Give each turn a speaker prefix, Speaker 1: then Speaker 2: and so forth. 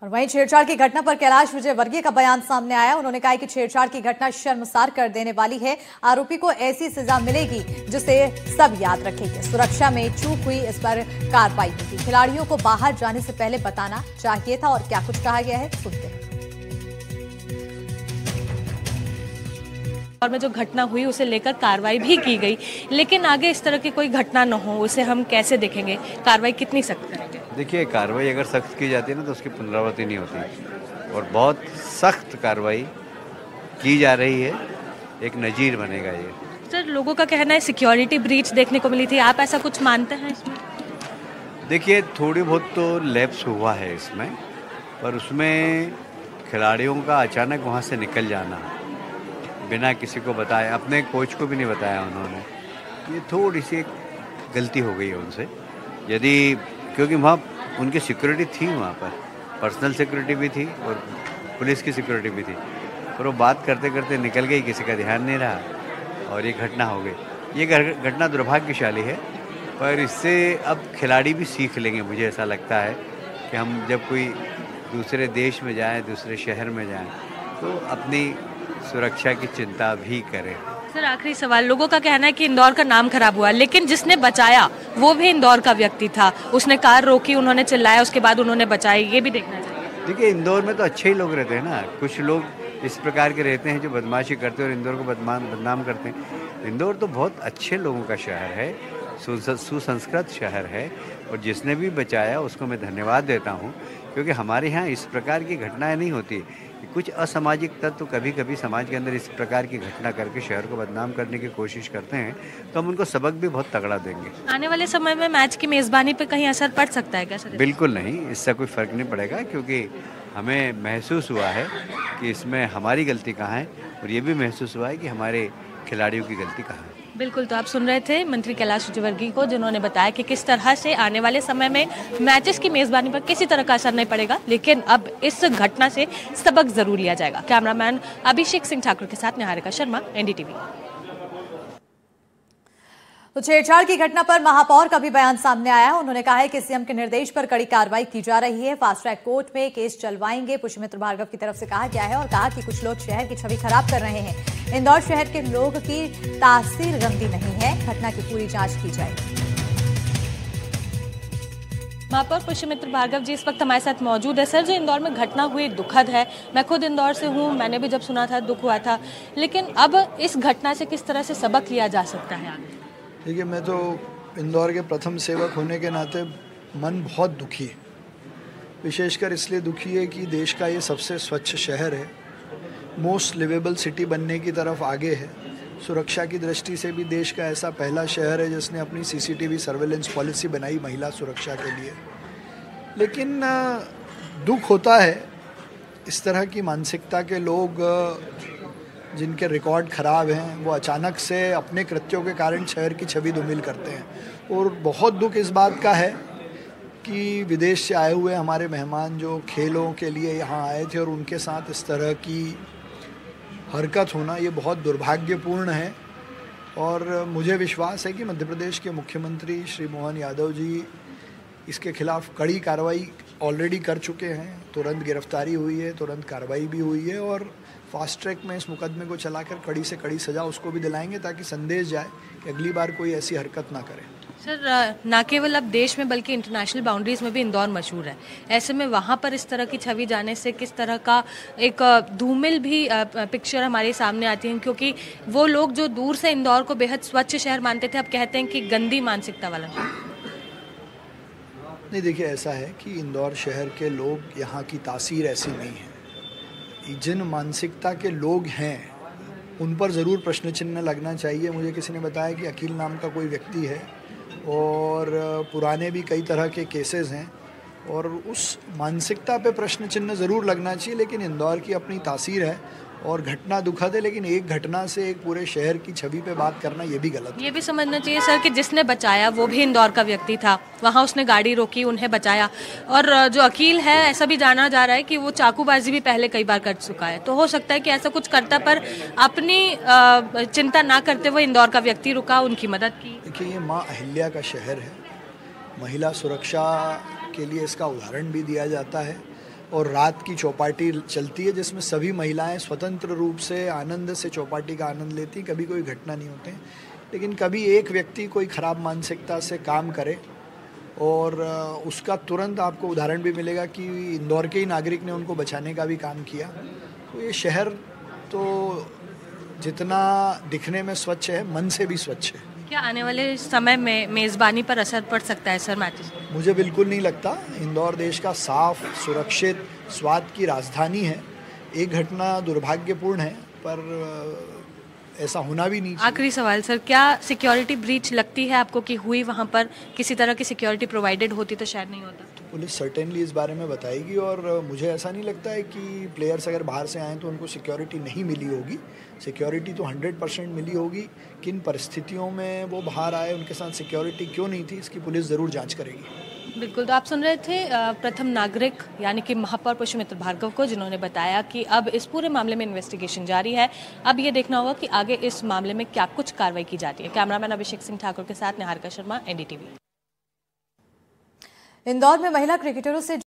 Speaker 1: और वहीं छेड़छाड़ की घटना पर कैलाश विजयवर्गीय का बयान सामने आया। उन्होंने कहा कि छेड़छाड़ की घटना शर्मसार कर देने वाली है। आरोपी को ऐसी सजा मिलेगी जिसे सब याद रखेंगे। सुरक्षा में चूक हुई, इस पर कार्रवाई होगी। खिलाड़ियों को बाहर जाने से पहले बताना चाहिए था। और क्या कुछ कहा गया है, सुनते हैं।
Speaker 2: और में जो घटना हुई उसे लेकर कार्रवाई भी की गई, लेकिन आगे इस तरह की कोई घटना न हो उसे हम कैसे देखेंगे? कार्रवाई कितनी सख्त करेंगे?
Speaker 3: देखिए, कार्रवाई अगर सख्त की जाती है ना तो उसकी पुनरावृत्ति नहीं होती, और बहुत सख्त कार्रवाई की जा रही है। एक नजीर बनेगा ये।
Speaker 2: सर, लोगों का कहना है सिक्योरिटी ब्रीच देखने को मिली थी, आप ऐसा कुछ मानते हैं इसमें?
Speaker 3: देखिए, थोड़ी बहुत तो लैप्स हुआ है इसमें, पर उसमें खिलाड़ियों का अचानक वहाँ से निकल जाना बिना किसी को बताए, अपने कोच को भी नहीं बताया उन्होंने, ये थोड़ी सी गलती हो गई है उनसे। यदि क्योंकि वहाँ उनकी सिक्योरिटी थी, वहाँ पर पर्सनल सिक्योरिटी भी थी और पुलिस की सिक्योरिटी भी थी, पर वो बात करते करते निकल गई, किसी का ध्यान नहीं रहा और ये घटना हो गई। ये घटना दुर्भाग्यशाली है, पर इससे अब खिलाड़ी भी सीख लेंगे। मुझे ऐसा लगता है कि हम जब कोई दूसरे देश में जाएं, दूसरे शहर में जाएं, तो अपनी सुरक्षा की चिंता भी करें।
Speaker 2: सर, आखिरी सवाल, लोगों का कहना है कि इंदौर का नाम खराब हुआ, लेकिन जिसने बचाया वो भी इंदौर का व्यक्ति था। उसने कार रोकी, उन्होंने चिल्लाया, उसके बाद उन्होंने बचाई, ये भी देखना चाहिए।
Speaker 3: देखिए, इंदौर में तो अच्छे ही लोग रहते हैं ना। कुछ लोग इस प्रकार के रहते हैं जो बदमाशी करते हैं और इंदौर को बदनाम करते हैं। इंदौर तो बहुत अच्छे लोगों का शहर है, सुसंस्कृत शहर है, और जिसने भी बचाया उसको मैं धन्यवाद देता हूँ, क्योंकि हमारे यहाँ इस प्रकार की घटनाएं नहीं होती। कुछ असामाजिक तत्व कभी कभी समाज के अंदर इस प्रकार की घटना करके शहर को बदनाम करने की कोशिश करते हैं, तो हम उनको सबक भी बहुत तगड़ा देंगे।
Speaker 2: आने वाले समय में मैच की मेजबानी पर कहीं असर पड़ सकता है क्या सर?
Speaker 3: बिल्कुल नहीं, इससे कोई फर्क नहीं पड़ेगा, क्योंकि हमें महसूस हुआ है कि इसमें हमारी गलती कहाँ है, और ये भी महसूस हुआ है कि हमारे खिलाड़ियों की गलती कहाँ है।
Speaker 2: बिल्कुल, तो आप सुन रहे थे मंत्री कैलाश विजयवर्गीय को, जिन्होंने बताया कि किस तरह से आने वाले समय में मैचेस की मेजबानी पर किसी तरह का असर नहीं पड़ेगा, लेकिन अब इस घटना से सबक जरूर लिया जाएगा। कैमरामैन अभिषेक सिंह ठाकुर के साथ निहारिका शर्मा, एनडीटीवी।
Speaker 1: तो छेड़छाड़ की घटना पर महापौर का भी बयान सामने आया है। उन्होंने कहा है कि सीएम के निर्देश पर कड़ी कार्रवाई की जा रही है। फास्ट ट्रैक कोर्ट में केस चलवाएंगे, पुष्यमित्र भार्गव की तरफ से कहा गया है। और कहा कि कुछ लोग शहर की छवि खराब कर रहे हैं। इंदौर शहर के लोग की तासीर गंदी नहीं है। घटना की पूरी जांच की जाएगी।
Speaker 2: महापौर पुष्यमित्र भार्गव जी इस वक्त हमारे साथ मौजूद है। सर, जो इंदौर में घटना हुई दुखद है, मैं खुद इंदौर से हूँ, मैंने भी जब सुना था दुख हुआ था, लेकिन अब इस घटना से किस तरह से सबक लिया जा सकता है आगे?
Speaker 4: देखिए, मैं तो इंदौर के प्रथम सेवक होने के नाते मन बहुत दुखी है। विशेषकर इसलिए दुखी है कि देश का ये सबसे स्वच्छ शहर है, मोस्ट लिवेबल सिटी बनने की तरफ आगे है। सुरक्षा की दृष्टि से भी देश का ऐसा पहला शहर है जिसने अपनी सीसीटीवी सर्वेलेंस पॉलिसी बनाई महिला सुरक्षा के लिए। लेकिन दुख होता है इस तरह की मानसिकता के लोग जिनके रिकॉर्ड ख़राब हैं, वो अचानक से अपने कृत्यों के कारण शहर की छवि धूमिल करते हैं। और बहुत दुख इस बात का है कि विदेश से आए हुए हमारे मेहमान जो खेलों के लिए यहाँ आए थे और उनके साथ इस तरह की हरकत होना, ये बहुत दुर्भाग्यपूर्ण है। और मुझे विश्वास है कि मध्य प्रदेश के मुख्यमंत्री श्री मोहन यादव जी इसके खिलाफ कड़ी कार्रवाई ऑलरेडी कर चुके हैं। तुरंत गिरफ्तारी हुई है, तुरंत कार्रवाई भी हुई है, और फास्ट ट्रैक में इस मुकदमे को चलाकर कड़ी से कड़ी सज़ा उसको भी दिलाएंगे, ताकि संदेश जाए कि अगली बार कोई ऐसी हरकत ना करे।
Speaker 2: सर, ना केवल अब देश में बल्कि इंटरनेशनल बाउंड्रीज में भी इंदौर मशहूर है। ऐसे में वहाँ पर इस तरह की छवि जाने से किस तरह का एक धूमिल भी पिक्चर हमारे सामने आती है, क्योंकि वो लोग जो दूर से इंदौर को बेहद स्वच्छ शहर मानते थे, अब कहते हैं कि गंदी मानसिकता वाला शहर।
Speaker 4: नहीं, देखिए, ऐसा है कि इंदौर शहर के लोग, यहाँ की तासीर ऐसी नहीं है। जिन मानसिकता के लोग हैं उन पर ज़रूर प्रश्न चिन्ह लगना चाहिए। मुझे किसी ने बताया कि अखिल नाम का कोई व्यक्ति है और पुराने भी कई तरह के केसेस हैं, और उस मानसिकता पे प्रश्न चिन्ह ज़रूर लगना चाहिए। लेकिन इंदौर की अपनी तासीर है और घटना दुखद है, लेकिन एक घटना से एक पूरे शहर की छवि पे बात करना ये भी गलत है।
Speaker 2: ये भी समझना चाहिए सर कि जिसने बचाया वो भी इंदौर का व्यक्ति था, वहाँ उसने गाड़ी रोकी, उन्हें बचाया। और जो अकील है, ऐसा भी जाना जा रहा है कि वो चाकूबाजी भी पहले कई बार कर चुका है, तो हो सकता है कि ऐसा कुछ करता, पर अपनी चिंता ना करते हुए इंदौर का व्यक्ति रुका, उनकी मदद की।
Speaker 4: देखिए, ये माँ अहिल्या का शहर है, महिला सुरक्षा के लिए इसका उदाहरण भी दिया जाता है। और रात की चौपाटी चलती है जिसमें सभी महिलाएं स्वतंत्र रूप से आनंद से चौपाटी का आनंद लेती, कभी कोई घटना नहीं होते। लेकिन कभी एक व्यक्ति कोई ख़राब मानसिकता से काम करे और उसका तुरंत आपको उदाहरण भी मिलेगा कि इंदौर के ही नागरिक ने उनको बचाने का भी काम किया। तो ये शहर तो जितना दिखने में स्वच्छ है, मन से भी स्वच्छ है।
Speaker 2: क्या आने वाले समय में मेज़बानी पर असर पड़ सकता है सर मैचेस?
Speaker 4: मुझे बिल्कुल नहीं लगता। इंदौर देश का साफ, सुरक्षित, स्वाद की राजधानी है। एक घटना दुर्भाग्यपूर्ण है, पर ऐसा होना भी नहीं चाहिए।
Speaker 2: आखिरी सवाल सर, क्या सिक्योरिटी ब्रीच लगती है आपको कि हुई वहाँ पर? किसी तरह की सिक्योरिटी प्रोवाइडेड होती तो शायद नहीं होता।
Speaker 4: पुलिस सर्टेनली इस बारे में बताएगी और मुझे ऐसा नहीं लगता है कि प्लेयर्स अगर बाहर से आएँ तो उनको सिक्योरिटी नहीं मिली होगी। सिक्योरिटी तो 100% मिली होगी। किन परिस्थितियों में वो बाहर आए, उनके साथ सिक्योरिटी क्यों नहीं थी, इसकी पुलिस ज़रूर जांच करेगी।
Speaker 2: बिल्कुल। तो आप सुन रहे थे प्रथम नागरिक यानी कि महापौर पुष्यमित्र भार्गव को, जिन्होंने बताया कि अब इस पूरे मामले में इन्वेस्टिगेशन जारी है। अब ये देखना होगा कि आगे इस मामले में क्या कुछ कार्रवाई की जाती है। कैमरामैन अभिषेक सिंह ठाकुर के साथ निहारिका शर्मा, NDTV।
Speaker 1: इंदौर में महिला क्रिकेटरों से